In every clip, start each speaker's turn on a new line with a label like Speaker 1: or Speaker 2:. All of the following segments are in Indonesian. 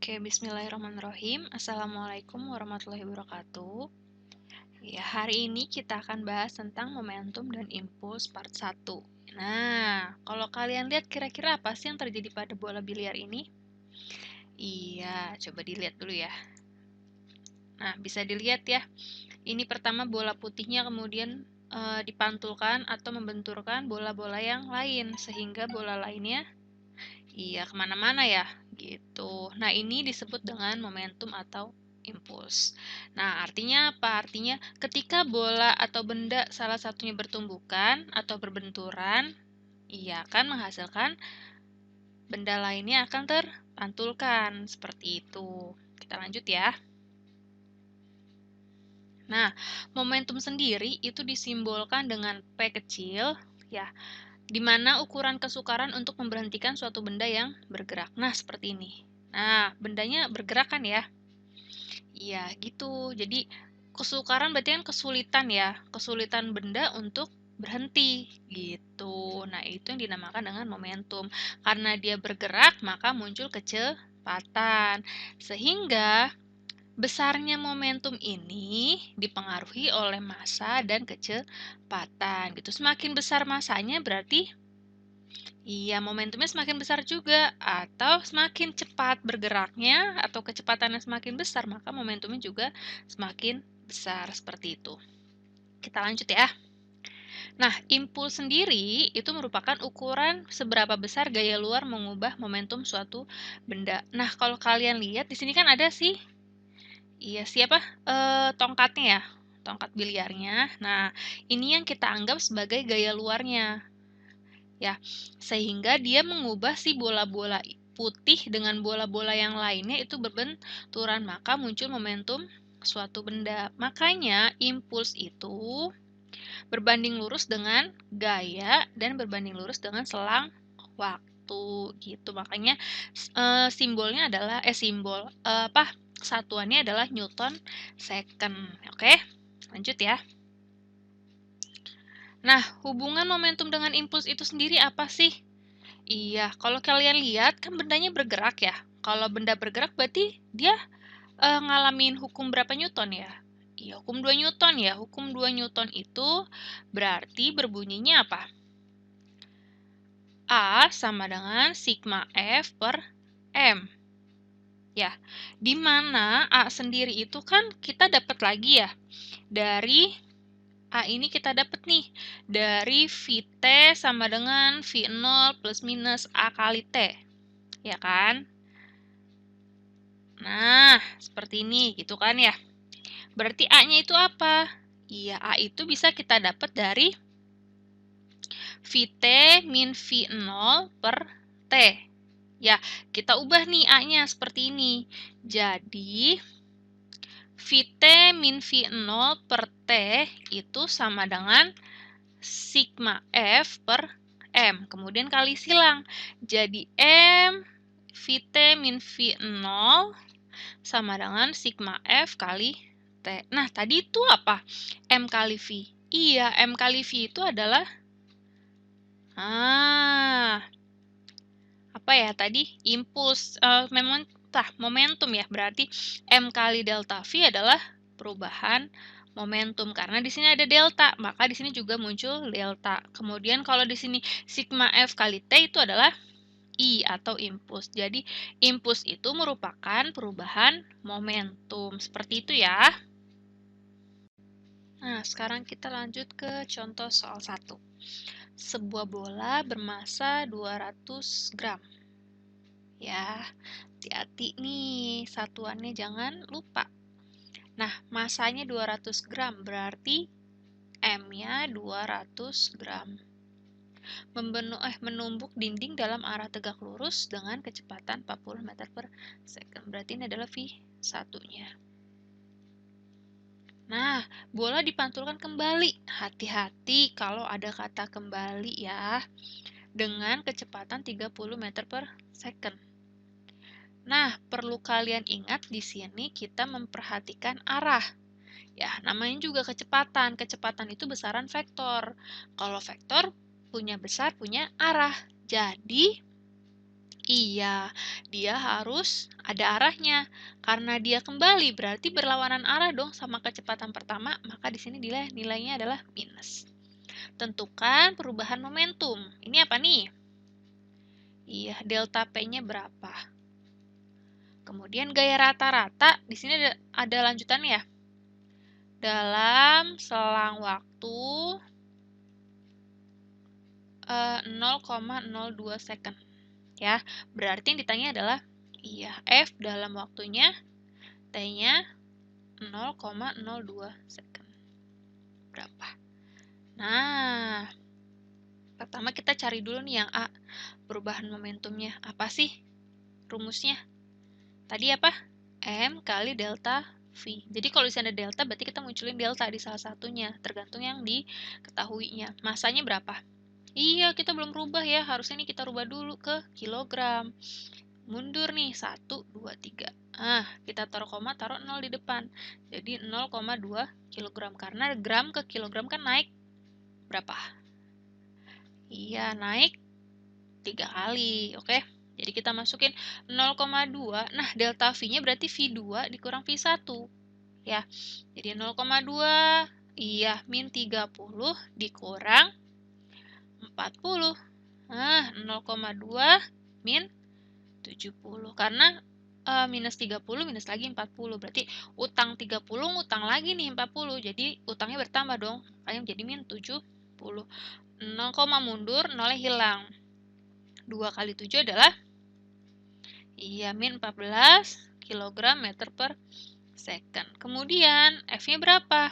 Speaker 1: Oke, bismillahirrahmanirrahim. Assalamualaikum warahmatullahi wabarakatuh. Ya, hari ini kita akan bahas tentang momentum dan impuls part 1. Nah, kalau kalian lihat kira-kira apa sih yang terjadi pada bola biliar ini? Iya, coba dilihat dulu ya. Nah, bisa dilihat ya. Ini pertama bola putihnya kemudian dipantulkan atau membenturkan bola-bola yang lain sehingga bola lainnya kemana-mana ya, gitu. Nah, ini disebut dengan momentum atau impuls. Nah, artinya apa? Artinya ketika bola atau benda salah satunya bertumbukan atau berbenturan, ia akan menghasilkan benda lainnya akan terpantulkan, seperti itu. Kita lanjut ya. Nah, momentum sendiri itu disimbolkan dengan P kecil, ya, di mana ukuran kesukaran untuk memberhentikan suatu benda yang bergerak. Nah, seperti ini. Nah, bendanya bergerak kan ya? Iya, gitu. Jadi, kesukaran berarti kan kesulitan ya. Kesulitan benda untuk berhenti, gitu. Nah, itu yang dinamakan dengan momentum. Karena dia bergerak, maka muncul kecepatan. Sehingga, besarnya momentum ini dipengaruhi oleh massa dan kecepatan gitu. Semakin besar massanya berarti momentumnya semakin besar juga atau semakin cepat bergeraknya atau kecepatannya semakin besar maka momentumnya juga semakin besar seperti itu. Kita lanjut ya. Nah, impuls sendiri itu merupakan ukuran seberapa besar gaya luar mengubah momentum suatu benda. Nah, kalau kalian lihat di sini kan ada sih siapa? Tongkatnya ya, tongkat biliarnya. Nah, ini yang kita anggap sebagai gaya luarnya. Ya, sehingga dia mengubah si bola-bola putih dengan bola-bola yang lainnya itu berbenturan, maka muncul momentum suatu benda. Makanya, impuls itu berbanding lurus dengan gaya dan berbanding lurus dengan selang waktu gitu. Makanya simbolnya adalah satuannya adalah Newton second. Oke, lanjut ya. Nah, hubungan momentum dengan impuls itu sendiri apa sih? Iya, kalau kalian lihat kan bendanya bergerak ya. Kalau benda bergerak berarti dia ngalamin hukum berapa Newton ya? Iya, hukum 2 Newton ya. Hukum 2 Newton itu berarti berbunyinya apa? A sama dengan sigma F per M. Ya, di mana A sendiri itu kan kita dapat lagi ya. Dari A ini kita dapat nih. Dari Vt sama dengan V0 plus minus A kali T. Ya kan? Nah, seperti ini gitu kan ya. Berarti A-nya itu apa? Iya, A itu bisa kita dapat dari Vt min V0 per T. Ya, kita ubah nih A-nya seperti ini. Jadi, Vt min V0 per T itu sama dengan sigma F per M. Kemudian kali silang. Jadi, M Vt min V0 sama dengan sigma F kali T. Nah, tadi itu apa? M kali V. Iya, M kali V itu adalah apa ya tadi? Impuls, momentum ya. Berarti M kali delta V adalah perubahan momentum. Karena di sini ada delta, maka di sini juga muncul delta. Kemudian kalau di sini sigma F kali T itu adalah I atau impuls. Jadi, impuls itu merupakan perubahan momentum. Seperti itu ya. Nah, sekarang kita lanjut ke contoh soal 1. Sebuah bola bermassa 200 gram. Ya, hati-hati nih, satuannya jangan lupa. Nah, massanya 200 gram, berarti M-nya 200 gram. Menumbuk dinding dalam arah tegak lurus dengan kecepatan 40 meter per second. Berarti ini adalah V1-nya. Nah, bola dipantulkan kembali. Hati-hati kalau ada kata kembali ya. Dengan kecepatan 30 meter per second. Nah, perlu kalian ingat di sini kita memperhatikan arah. Ya, namanya juga kecepatan. Kecepatan itu besaran vektor. Kalau vektor punya besar, punya arah. Jadi, Iya, dia harus ada arahnya. Karena dia kembali berarti berlawanan arah dong sama kecepatan pertama, maka di sini nilainya adalah minus. Tentukan perubahan momentum. Ini apa nih? Iya, delta P-nya berapa? Kemudian gaya rata-rata, di sini ada lanjutannya ya. Dalam selang waktu 0,02 second. Ya, berarti yang ditanya adalah iya, F dalam waktunya T-nya 0,02 second. Berapa? Nah, pertama kita cari dulu nih yang A. Perubahan momentumnya. Apa sih rumusnya? Tadi apa? M kali delta V. Jadi kalau di sana ada delta, berarti kita munculin delta di salah satunya. Tergantung yang diketahuinya. Masanya berapa? Iya, kita belum rubah ya. Harusnya ini kita rubah dulu ke kilogram. Mundur nih, 1, 2, 3. Kita taruh koma, taruh 0 di depan. Jadi 0,2 kilogram. Karena gram ke kilogram kan naik berapa? Iya, naik 3 kali. Oke, jadi kita masukin 0,2. Nah, delta V-nya berarti V2 dikurang V1. Ya, jadi 0,2. Iya, min 30 dikurang 40. 0,2 min 70. Karena minus 30 minus lagi 40. Berarti utang 30 ngutang lagi nih 40. Jadi utangnya bertambah dong. Makanya jadi min 70. 0, mundur, 0 hilang. 2 kali 7 adalah iya min 14 kg meter per second. Kemudian F-nya berapa?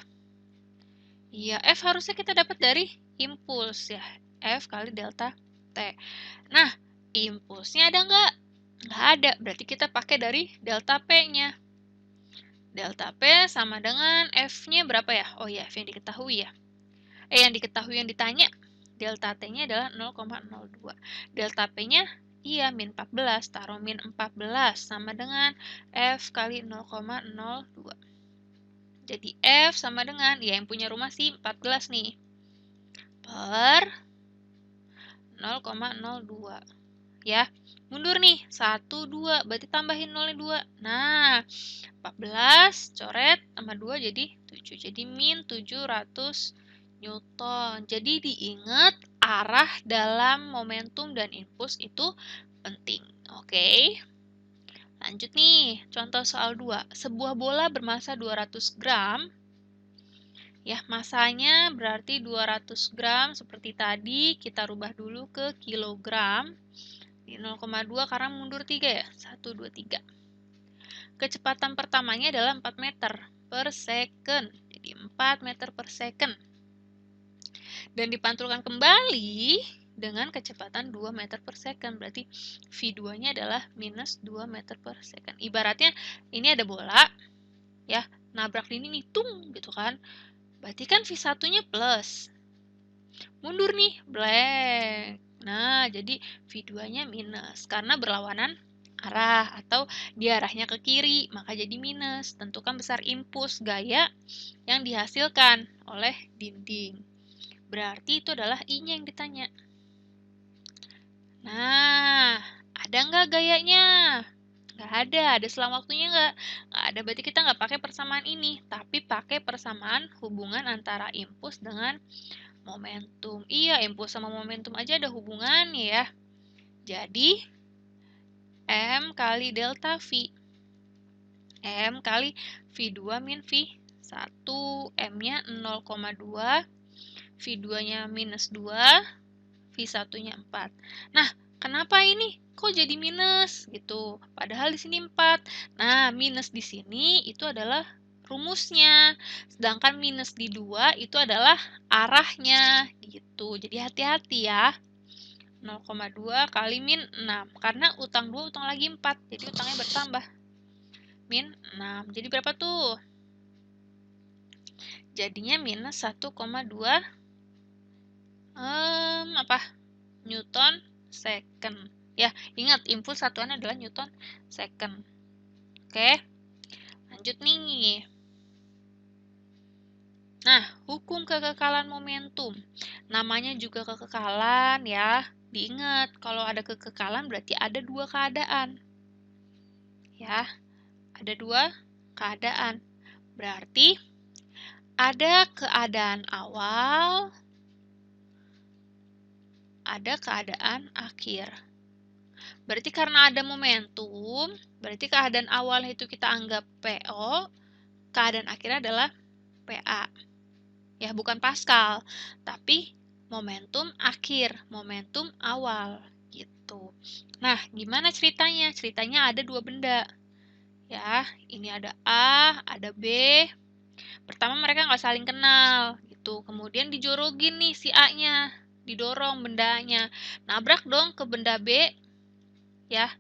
Speaker 1: Iya, F harusnya kita dapat dari impuls ya. F kali delta T. Nah, impulsnya ada nggak? Nggak ada, berarti kita pakai dari delta P-nya. Delta P sama dengan F-nya berapa ya? Oh ya, F yang diketahui ya. Yang diketahui yang ditanya, delta T-nya adalah 0,02. Delta P-nya, iya, min 14. Taruh min 14 sama dengan F kali 0,02. Jadi F sama dengan, ya yang punya rumah sih 14 nih. Per 0,02. Ya, mundur nih, 1, 2, berarti tambahin 0-nya 2. Nah, 14, coret, tambah 2 jadi 7. Jadi min 700 Newton. Jadi diingat arah dalam momentum dan impuls itu penting. Oke. Lanjut nih, contoh soal 2. Sebuah bola bermasa 200 gram. Ya, masanya berarti 200 gram seperti tadi. Kita rubah dulu ke kilogram. Di 0,2 karena mundur 3 ya. 1, 2, 3. Kecepatan pertamanya adalah 4 meter per second. Jadi 4 meter per second. Dan dipantulkan kembali dengan kecepatan 2 meter per second. Berarti V2-nya adalah minus 2 meter per second. Ibaratnya ini ada bola, ya, nabrak ini nih, tung, gitu kan. Berarti kan V1-nya plus. Mundur nih, blank. Nah, jadi V2-nya minus karena berlawanan arah atau di arahnya ke kiri, maka jadi minus. Tentukan besar impuls gaya yang dihasilkan oleh dinding. Berarti itu adalah I-nya yang ditanya. Nah, ada nggak gayanya? Nggak ada selang waktunya nggak? Nggak ada, berarti kita nggak pakai persamaan ini, tapi pakai persamaan hubungan antara impuls dengan momentum. Iya, impuls sama momentum aja ada hubungannya ya. Jadi, M kali delta V. M kali V2 min V1. M-nya 0,2. V2-nya minus 2. V1-nya 4. Nah, kenapa ini? Kok jadi minus? Gitu. Padahal di sini 4. Nah, minus di sini itu adalah rumusnya. Sedangkan minus di 2 itu adalah arahnya gitu. Jadi hati-hati ya. 0,2 kali min 6. Karena utang 2 utang lagi 4. Jadi utangnya bertambah. Min 6. Jadi berapa tuh? Jadinya minus 1,2 Newton second. Ya, ingat impuls satuannya adalah Newton second. Oke. Lanjut nih. Nah, hukum kekekalan momentum. Namanya juga kekekalan ya. Diingat, kalau ada kekekalan berarti ada dua keadaan. Ya, ada dua keadaan. Berarti ada keadaan awal, ada keadaan akhir. Berarti karena ada momentum, berarti keadaan awal itu kita anggap PO, keadaan akhirnya adalah PA. Ya, bukan Pascal, tapi momentum akhir, momentum awal gitu. Nah, gimana ceritanya? Ceritanya ada dua benda. Ya, ini ada A, ada B. Pertama mereka nggak saling kenal gitu. Kemudian dijorogin nih si A-nya, didorong bendanya. Nabrak dong ke benda B, ya.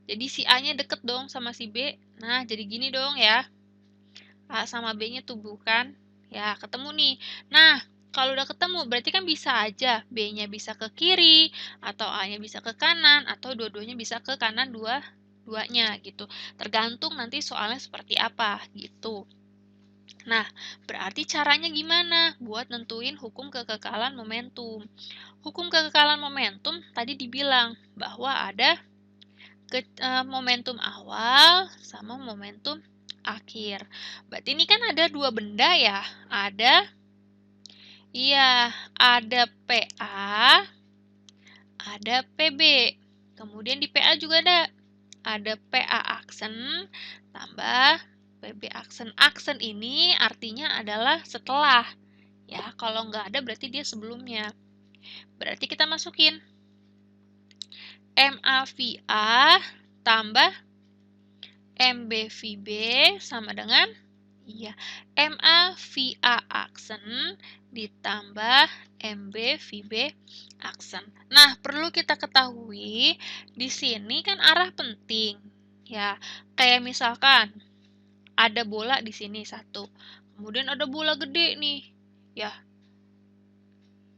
Speaker 1: Jadi si A-nya deket dong sama si B. Nah, jadi gini dong ya. A sama B-nya tubuhkan. Ya, ketemu nih. Nah, kalau udah ketemu, berarti kan bisa aja B-nya bisa ke kiri, atau A-nya bisa ke kanan, atau dua-duanya bisa ke kanan dua-duanya gitu. Tergantung nanti soalnya seperti apa gitu. Nah, berarti caranya gimana buat nentuin hukum kekekalan momentum? Hukum kekekalan momentum tadi dibilang bahwa ada momentum awal sama momentum akhir. Berarti ini kan ada dua benda ya. Ada PA, ada PB. Kemudian di PA juga ada PA aksen tambah PB aksen. Aksen ini artinya adalah setelah. Ya, kalau nggak ada berarti dia sebelumnya. Berarti kita masukin MA-VA tambah MB-VB sama dengan MA-VA aksen ditambah MB-VB aksen. Nah, perlu kita ketahui di sini kan arah penting. Ya, kayak misalkan ada bola di sini satu. Kemudian ada bola gede nih. Ya,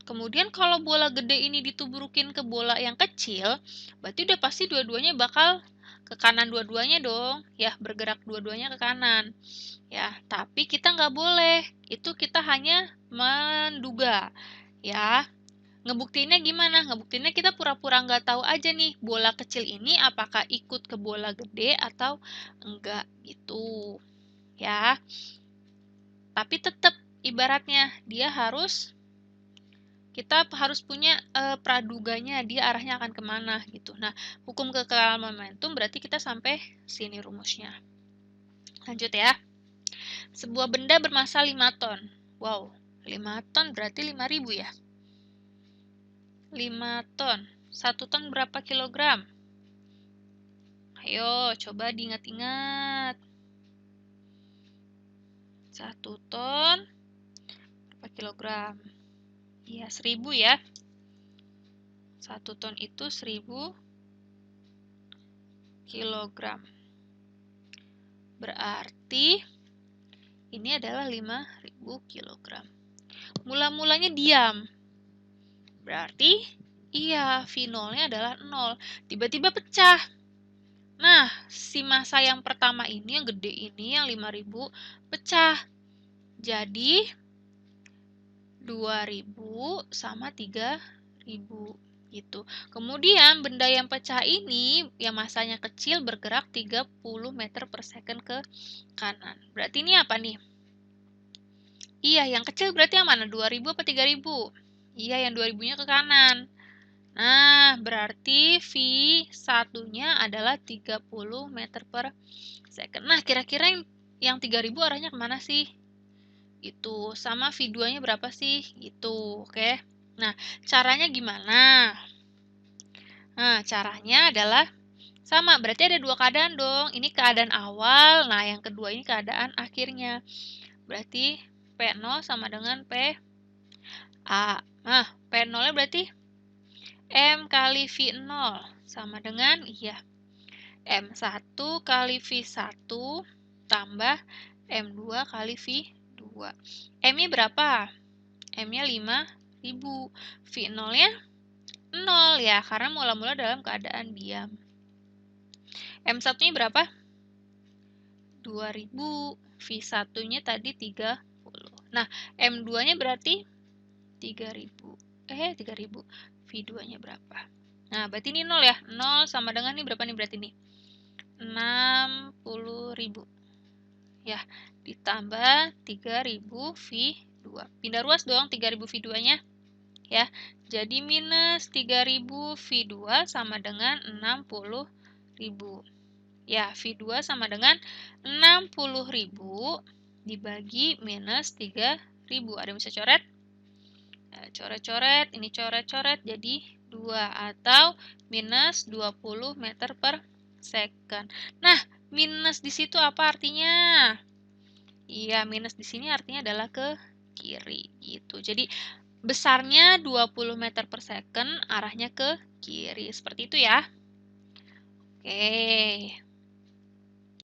Speaker 1: kemudian kalau bola gede ini ditubrukin ke bola yang kecil, berarti udah pasti dua-duanya bakal ke kanan dua-duanya dong. Ya, bergerak dua-duanya ke kanan. Ya, tapi kita nggak boleh. Itu kita hanya menduga. Ya, ngebuktiinnya gimana? Ngebuktiinnya kita pura-pura nggak tahu aja nih, bola kecil ini apakah ikut ke bola gede atau enggak gitu. Ya, tapi tetap ibaratnya kita harus punya praduganya, dia arahnya akan kemana gitu. Nah, hukum kekekalan momentum berarti kita sampai sini rumusnya. Lanjut ya. Sebuah benda bermassa 5 ton. Wow, 5 ton berarti 5.000 ya. 5 ton. 1 ton berapa kilogram? Ayo, coba diingat-ingat. 1 ton berapa kilogram? Ya, 1.000 ya. 1 ton itu 1.000 kilogram. Berarti ini adalah 5.000 kilogram. Mula-mulanya diam. Berarti iya, V0-nya adalah 0. Tiba-tiba pecah. Nah, si massa yang pertama ini, yang gede ini, yang 5.000, pecah. Jadi, 2.000 sama 3.000 gitu. Kemudian benda yang pecah ini yang massanya kecil bergerak 30 meter per second ke kanan. Berarti ini apa nih? Iya, yang kecil berarti yang mana? 2.000 apa 3.000? Iya, yang 2.000-nya ke kanan. Nah, berarti V1-nya adalah 30 meter per second. Nah, kira-kira yang 3.000 arahnya kemana sih? Itu sama V2-nya berapa sih? Gitu, oke. Nah, caranya gimana? Nah, caranya adalah sama, berarti ada dua keadaan dong. Ini keadaan awal, nah yang kedua ini keadaan akhirnya. Berarti P0 sama dengan PA. Nah, P0-nya berarti M kali V0 sama dengan, M1 kali V1 tambah M2 kali V2. M-nya berapa? M-nya 5.000. V0-nya 0 ya, karena mula-mula dalam keadaan diam. M1-nya berapa? 2.000. V1-nya tadi 30. Nah, M2-nya berarti 3.000. 3.000. V2-nya berapa? Nah, berarti ini 0 ya. 0 sama dengan ini berapa nih berarti nih? 60.000. Ya, ditambah 3.000 V2. Pindah ruas dong 3.000 V2-nya. Ya, jadi minus 3.000 V2 sama dengan 60.000. Ya, V2 sama dengan 60.000 dibagi minus 3.000. Ada yang bisa coret? Coret-coret, ini coret-coret jadi 2 atau minus 20 meter per second. Nah, minus di situ apa artinya? Iya, minus di sini artinya adalah ke kiri gitu. Jadi besarnya 20 meter per second, arahnya ke kiri. Seperti itu ya. Oke.